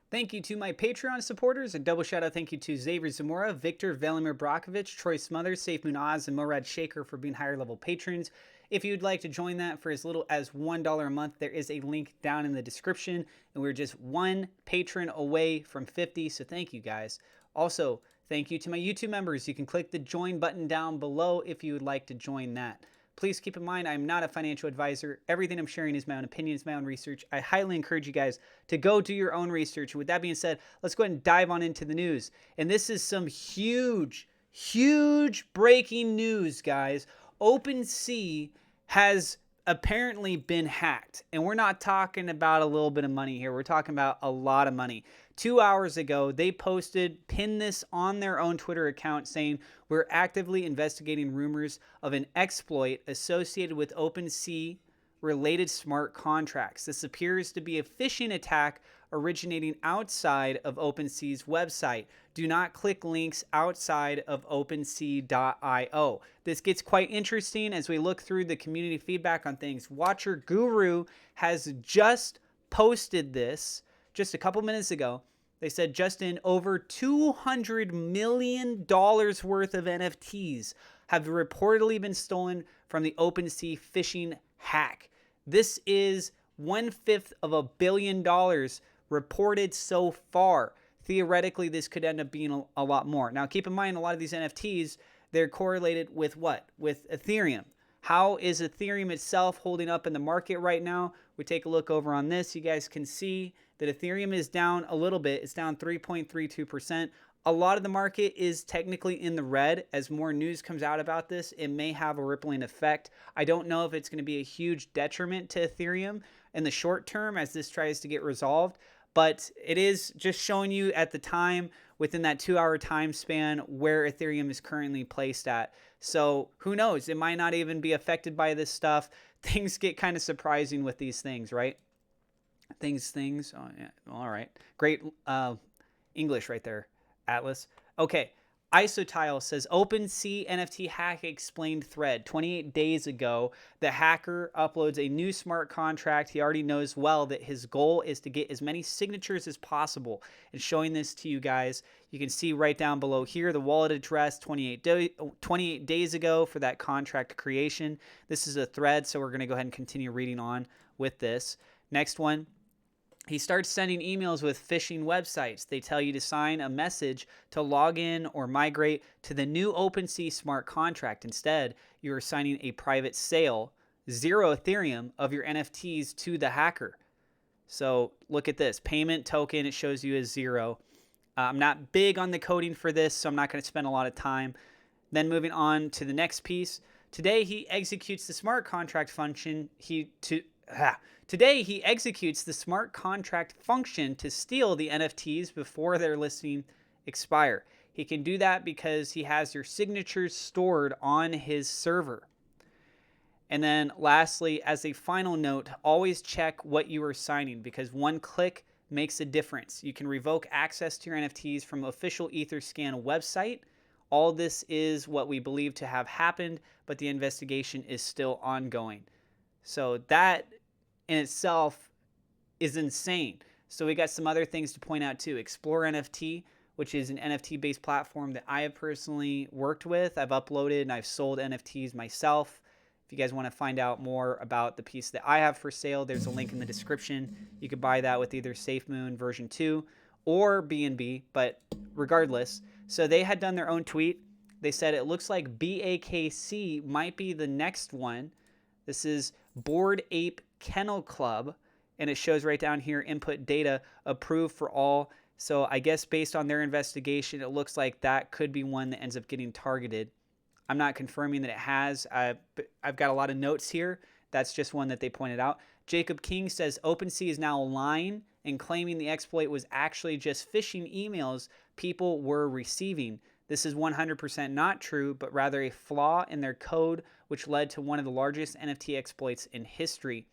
Thank you to my Patreon supporters. A double shout out thank you to Xavier Zamora, Victor Velimir Brakovich, Troy Smothers, Safe Moon Oz, and Morad Shaker for being higher level patrons. If you'd like to join that for as little as $1 a month, there is a link down in the description. And we're just one patron away from 50, so thank you guys. Also, thank you to my YouTube members. You can click the join button down below if you would like to join that. Please keep in mind, I'm not a financial advisor. Everything I'm sharing is my own opinions, my own research. I highly encourage you guys to go do your own research. With that being said, let's go ahead and dive on into the news. And this is some huge breaking news, guys. OpenSea has apparently been hacked. And we're not talking about a little bit of money here. We're talking about a lot of money. 2 hours ago, they pinned this on their own Twitter account saying, "We're actively investigating rumors of an exploit associated with OpenSea related smart contracts. This appears to be a phishing attack originating outside of OpenSea's website. Do not click links outside of OpenSea.io." This gets quite interesting as we look through the community feedback on things. Watcher Guru has just posted this just a couple minutes ago. They said, Justin, over $200 million worth of NFTs have reportedly been stolen from the OpenSea phishing hack. This is 1/5 of $1 billion reported so far. Theoretically, this could end up being a lot more. Now, keep in mind, a lot of these NFTs, they're correlated with what? With Ethereum. How is Ethereum itself holding up in the market right now? We take a look over on this. You guys can see that Ethereum is down a little bit. It's down 3.32%. A lot of the market is technically in the red. As more news comes out about this, it may have a rippling effect. I don't know if it's going to be a huge detriment to Ethereum in the short term as this tries to get resolved, but it is just showing you at the time within that 2-hour time span where Ethereum is currently placed at. So who knows? It might not even be affected by this stuff. Things get kind of surprising with these things, right? Things. Oh, yeah. All right. Great English right there, Atlas. Okay. Isotile says OpenSea NFT hack explained thread. 28 days ago, the hacker uploads a new smart contract. He already knows well that his goal is to get as many signatures as possible. And showing this to you guys, you can see right down below here the wallet address 28 days ago for that contract creation. This is a thread, so we're going to go ahead and continue reading on with this. Next one. He starts sending emails with phishing websites. They tell you to sign a message to log in or migrate to the new OpenSea smart contract. Instead, you are signing a private sale, 0 Ethereum, of your NFTs to the hacker. So look at this. Payment token, it shows you as 0. I'm not big on the coding for this, so I'm not going to spend a lot of time. Then moving on to the next piece. Today, he executes the smart contract function. Today, he executes the smart contract function to steal the NFTs before their listing expire. He can do that because he has your signatures stored on his server. And then lastly, as a final note, always check what you are signing because one click makes a difference. You can revoke access to your NFTs from official Etherscan website. All this is what we believe to have happened, but the investigation is still ongoing. So that in itself is insane. So we got some other things to point out too. Explore NFT, which is an NFT-based platform that I have personally worked with. I've uploaded and I've sold NFTs myself. If you guys want to find out more about the piece that I have for sale, there's a link in the description. You could buy that with either SafeMoon version 2 or BNB, but regardless. So they had done their own tweet. They said it looks like BAKC might be the next one. This is Bored Ape Kennel Club, and it shows right down here input data approved for all. So I guess based on their investigation, it looks like that could be one that ends up getting targeted. I'm not confirming that it has. I've got a lot of notes here. That's just one that they pointed out. Jacob King says OpenSea is now lying and claiming the exploit was actually just phishing emails people were receiving. This is 100% not true, but rather a flaw in their code, which led to one of the largest NFT exploits in history.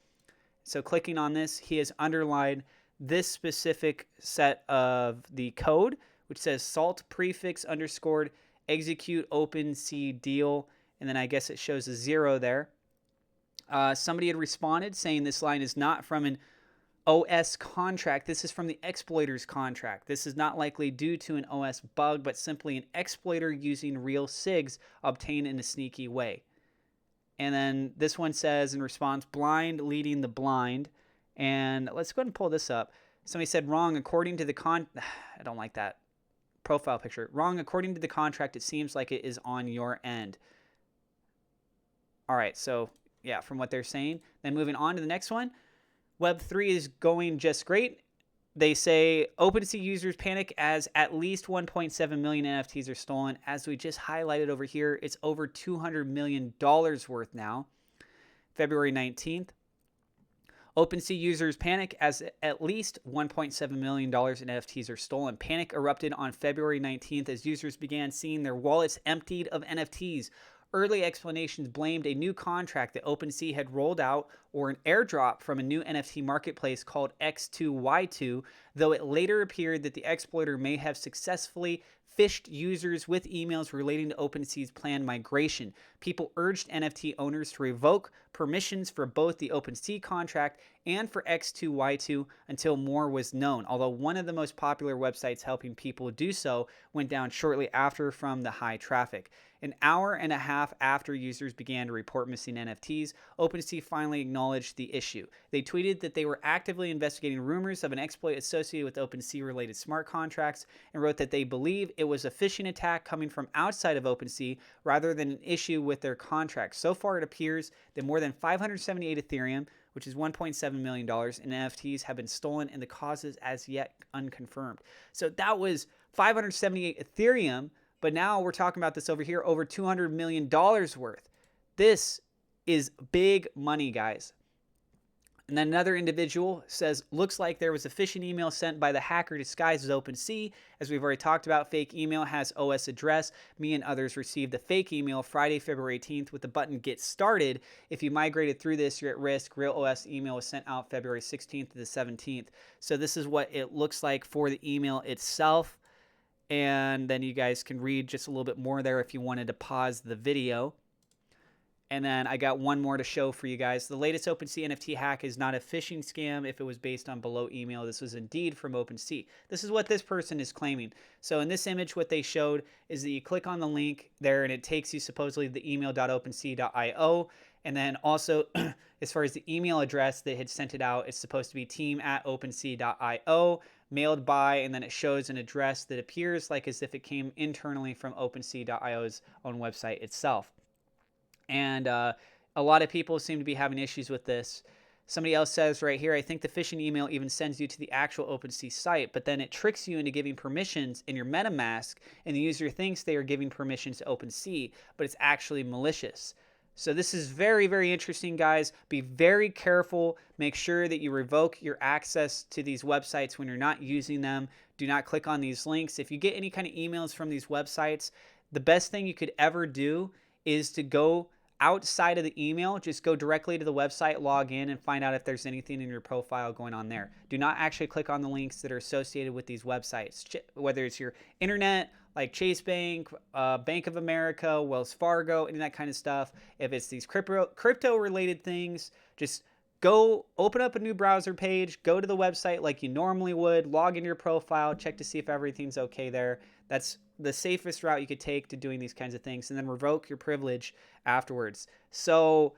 So clicking on this, he has underlined this specific set of the code, which says salt prefix underscored execute OpenSea deal. And then I guess it shows a 0 there. Somebody had responded saying this line is not from an OS contract. This is from the exploiter's contract. This is not likely due to an OS bug, but simply an exploiter using real SIGs obtained in a sneaky way. And then this one says in response, blind leading the blind. And let's go ahead and pull this up. Somebody said wrong according to the I don't like that profile picture. Wrong according to the contract. It seems like it is on your end. All right, so yeah, from what they're saying. Then moving on to the next one. Web3 is going just great. They say OpenSea users panic as at least 1.7 million NFTs are stolen. As we just highlighted over here, it's over $200 million worth now. February 19th. OpenSea users panic as at least $1.7 million in NFTs are stolen. Panic erupted on February 19th as users began seeing their wallets emptied of NFTs. Early explanations blamed a new contract that OpenSea had rolled out or an airdrop from a new NFT marketplace called X2Y2, though it later appeared that the exploiter may have successfully phished users with emails relating to OpenSea's planned migration. People urged NFT owners to revoke permissions for both the OpenSea contract and for X2Y2 until more was known, although one of the most popular websites helping people do so went down shortly after from the high traffic. An hour and a half after users began to report missing NFTs, OpenSea finally acknowledged the issue. They tweeted that they were actively investigating rumors of an exploit associated with OpenSea-related smart contracts and wrote that they believe it was a phishing attack coming from outside of OpenSea rather than an issue with their contract. So far, it appears that more than 578 Ethereum, which is $1.7 million in NFTs, have been stolen, and the causes as yet unconfirmed. So that was 578 Ethereum, but now we're talking about this over here, over $200 million worth. This is big money, guys. And then another individual says, looks like there was a phishing email sent by the hacker disguised as OpenSea. As we've already talked about, fake email has OS address. Me and others received the fake email Friday, February 18th with the button Get Started. If you migrated through this, you're at risk. Real OS email was sent out February 16th to the 17th. So this is what it looks like for the email itself. And then you guys can read just a little bit more there if you wanted to pause the video. And then I got one more to show for you guys. The latest OpenSea NFT hack is not a phishing scam if it was based on below email. This was indeed from OpenSea. This is what this person is claiming. So in this image, what they showed is that you click on the link there and it takes you supposedly to the email.opensea.io. And then also, as far as the email address that had sent it out, it's supposed to be team@opensea.io, mailed by, and then it shows an address that appears like as if it came internally from OpenSea.io's own website itself. And a lot of people seem to be having issues with this. Somebody else says right here, I think the phishing email even sends you to the actual OpenSea site, but then it tricks you into giving permissions in your MetaMask, and the user thinks they are giving permissions to OpenSea, but it's actually malicious. So this is very, very interesting, guys. Be very careful. Make sure that you revoke your access to these websites when you're not using them. Do not click on these links. If you get any kind of emails from these websites, the best thing you could ever do is to go outside of the email, just go directly to the website, log in, and find out if there's anything in your profile going on there. Do not actually click on the links that are associated with these websites, whether it's your internet, like Chase Bank, Bank of America, Wells Fargo, any of that kind of stuff. If it's these crypto-related things, just go open up a new browser page, go to the website like you normally would, log into your profile, check to see if everything's okay there. That's the safest route you could take to doing these kinds of things, and then revoke your privilege afterwards. So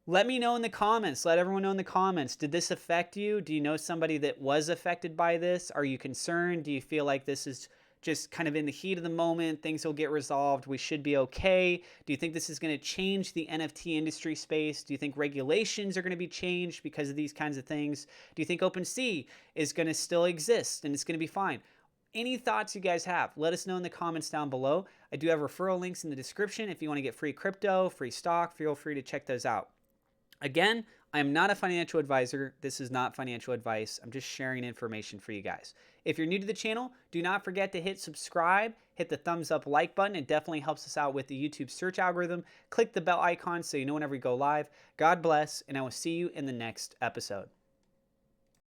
let me know in the comments. Let everyone know in the comments. Did this affect you? Do you know somebody that was affected by this? Are you concerned? Do you feel like this is just kind of in the heat of the moment? Things will get resolved. We should be okay. Do you think this is going to change the NFT industry space? Do you think regulations are going to be changed because of these kinds of things? Do you think OpenSea is going to still exist and it's going to be fine? Any thoughts you guys have, let us know in the comments down below. I do have referral links in the description. If you want to get free crypto, free stock, feel free to check those out. Again, I am not a financial advisor. This is not financial advice. I'm just sharing information for you guys. If you're new to the channel, do not forget to hit subscribe, hit the thumbs up like button. It definitely helps us out with the YouTube search algorithm. Click the bell icon so you know whenever we go live. God bless, and I will see you in the next episode.